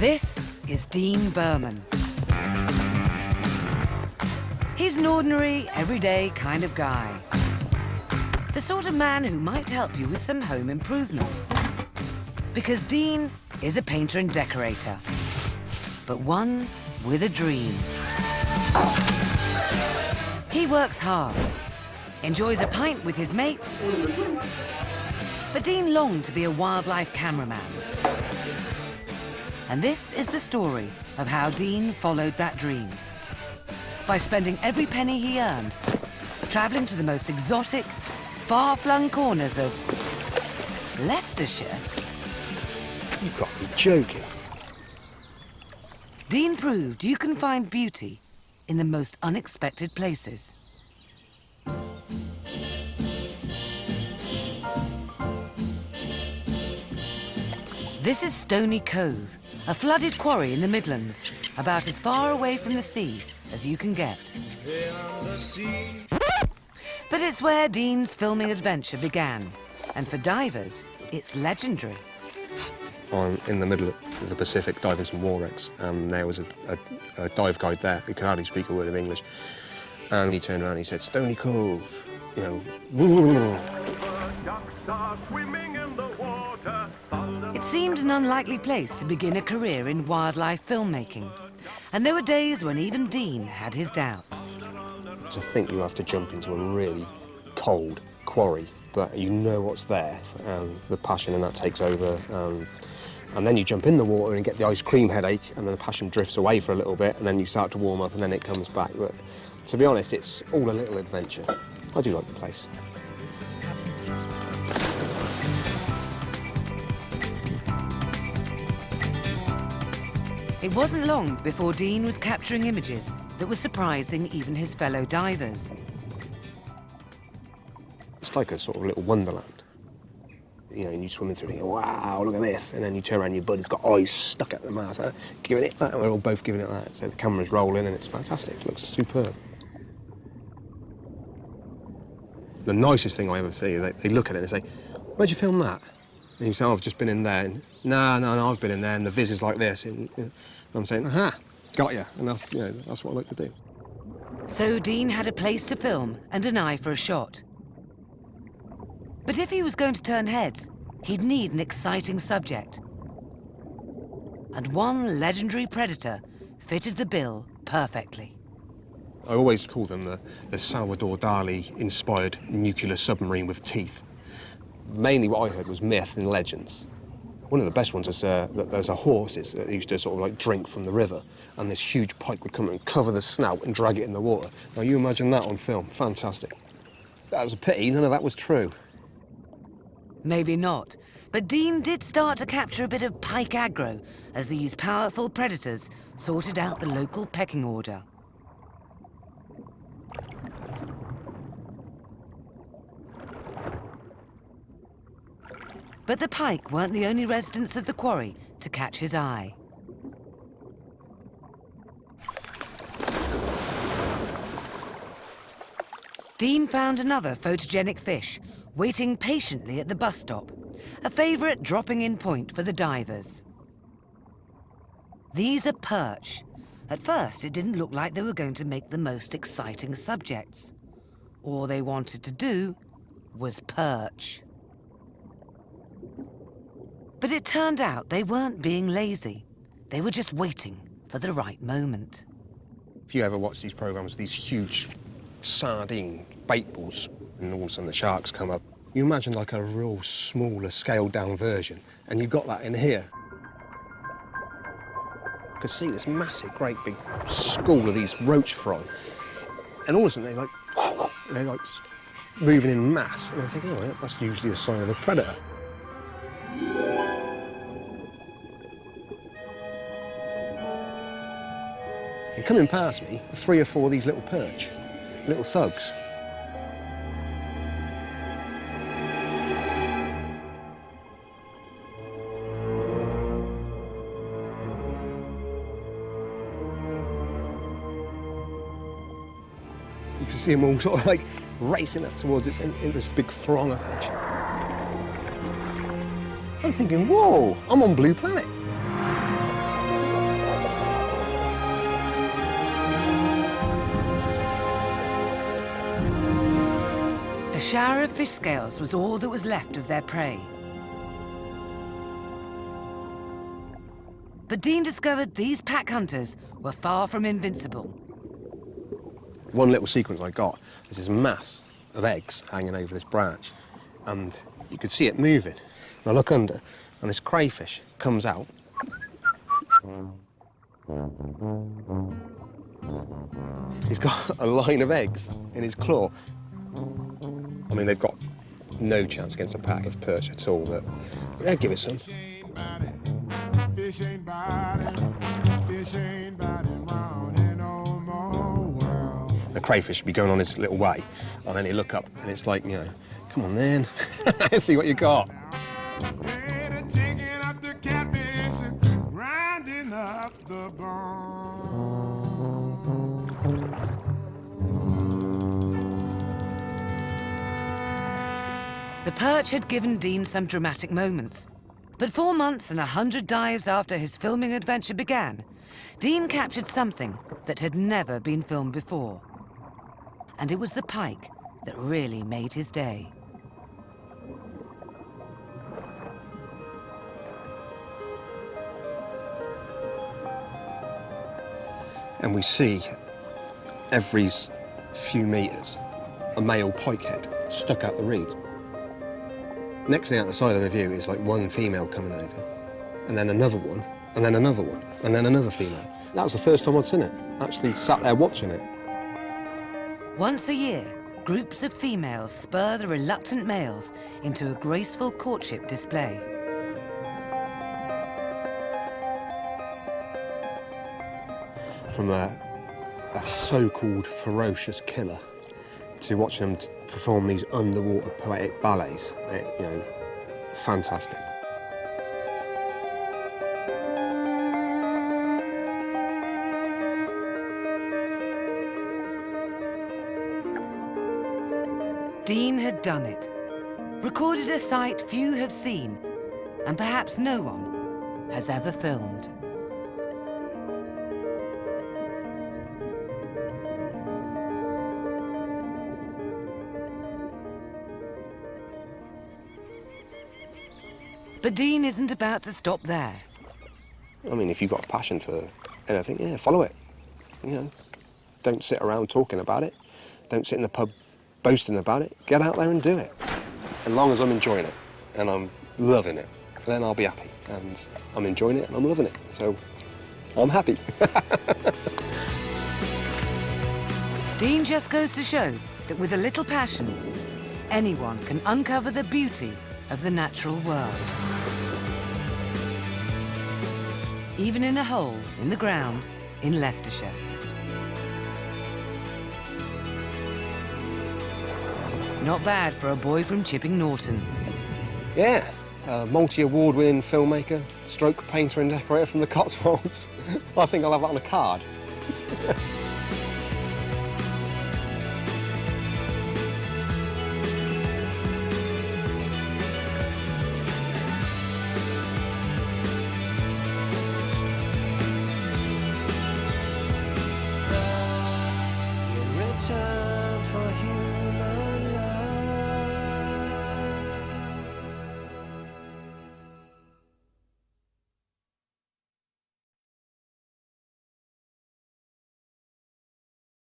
This is Dean Berman. He's an ordinary, everyday kind of guy. The sort of man who might help you with some home improvement. Because Dean is a painter and decorator, but one with a dream. He works hard, enjoys a pint with his mates, but Dean longed to be a wildlife cameraman. And this is the story of how Dean followed that dream. By spending every penny he earned, travelling to the most exotic, far-flung corners of Leicestershire. You've got to be joking. Dean proved you can find beauty in the most unexpected places. This is Stony Cove, a flooded quarry in the Midlands, about as far away from the sea as you can get. But it's where Dean's filming adventure began, and for divers, it's legendary. I'm in the middle of the Pacific diving some war wrecks, and there was a dive guide there who could hardly speak a word of English. And he turned around and he said, "Stony Cove, you know." It seemed an unlikely place to begin a career in wildlife filmmaking, and there were days when even Dean had his doubts. To think you have to jump into a really cold quarry, but you know what's there, and the passion and that takes over. And then you jump in the water and get the ice cream headache, and then the passion drifts away for a little bit, and then you start to warm up, and then it comes back. But to be honest, it's all a little adventure. I do like the place. It wasn't long before Dean was capturing images that were surprising even his fellow divers. It's like a sort of little wonderland. You know, and you swim through and you go, wow, look at this. And then you turn around, your buddy's got eyes stuck at the mast, giving it that, and we're all both giving it that. So the camera's rolling and it's fantastic. It looks superb. The nicest thing I ever see is they look at it and say, "Where'd you film that?" And you say, "Oh, I've just been in there." And, no, I've been in there, and the viz is like this. And I'm saying, "Aha, got you." And that's, you know, that's what I like to do. So Dean had a place to film and an eye for a shot. But if he was going to turn heads, he'd need an exciting subject. And one legendary predator fitted the bill perfectly. I always call them the Salvador Dali-inspired nuclear submarine with teeth. Mainly what I heard was myth and legends. One of the best ones is that there's a horse that used to sort of like drink from the river, and this huge pike would come and cover the snout and drag it in the water. Now you imagine that on film, fantastic. That was a pity, none of that was true. Maybe not, but Dean did start to capture a bit of pike aggro as these powerful predators sorted out the local pecking order. But the pike weren't the only residents of the quarry to catch his eye. Dean found another photogenic fish waiting patiently at the bus stop, a favourite dropping-in point for the divers. These are perch. At first, it didn't look like they were going to make the most exciting subjects. All they wanted to do was perch. But it turned out they weren't being lazy. They were just waiting for the right moment. If you ever watch these programmes with these huge sardine bait balls, and all of a sudden the sharks come up, you imagine like a real smaller, scaled-down version, and you've got that in here. You could see this massive, great big school of these roach fry, and all of a sudden they're like moving in mass, and I think, oh, that's usually a sign of a predator. And coming past me, 3 or 4 of these little perch, little thugs. You can see them all sort of like racing up towards it in this big throng of fish. I'm thinking, whoa, I'm on Blue Planet. shower of fish scales was all that was left of their prey. But Dean discovered these pack hunters were far from invincible. One little sequence I got, there's this mass of eggs hanging over this branch, and you could see it moving. And I look under, and this crayfish comes out. He's got a line of eggs in his claw. I mean, they've got no chance against a pack of perch at all, but yeah, give it some. The crayfish would be going on his little way, and then he'd look up, and it's like, you know, come on then, see what you got. The perch had given Dean some dramatic moments. But 4 months and 100 dives after his filming adventure began, Dean captured something that had never been filmed before. And it was the pike that really made his day. And we see every few metres a male pikehead stuck out the reeds. Next thing out the side of the view is like one female coming over, and then another one, and then another one, and then another female. That was the first time I'd seen it. I actually sat there watching it. Once a year, groups of females spur the reluctant males into a graceful courtship display. From a so-called ferocious killer to watching them perform these underwater poetic ballets, you know, fantastic. Dean had done it, recorded a sight few have seen, and perhaps no one has ever filmed. But Dean isn't about to stop there. I mean, if you've got a passion for anything, yeah, follow it. You know, don't sit around talking about it. Don't sit in the pub boasting about it. Get out there and do it. As long as I'm enjoying it and I'm loving it, then I'll be happy. And I'm enjoying it and I'm loving it. So I'm happy. Dean just goes to show that with a little passion, anyone can uncover the beauty of the natural world. Even in a hole in the ground in Leicestershire. Not bad for a boy from Chipping Norton. Yeah, a multi-award-winning filmmaker, stroke painter and decorator from the Cotswolds. I think I'll have that on a card.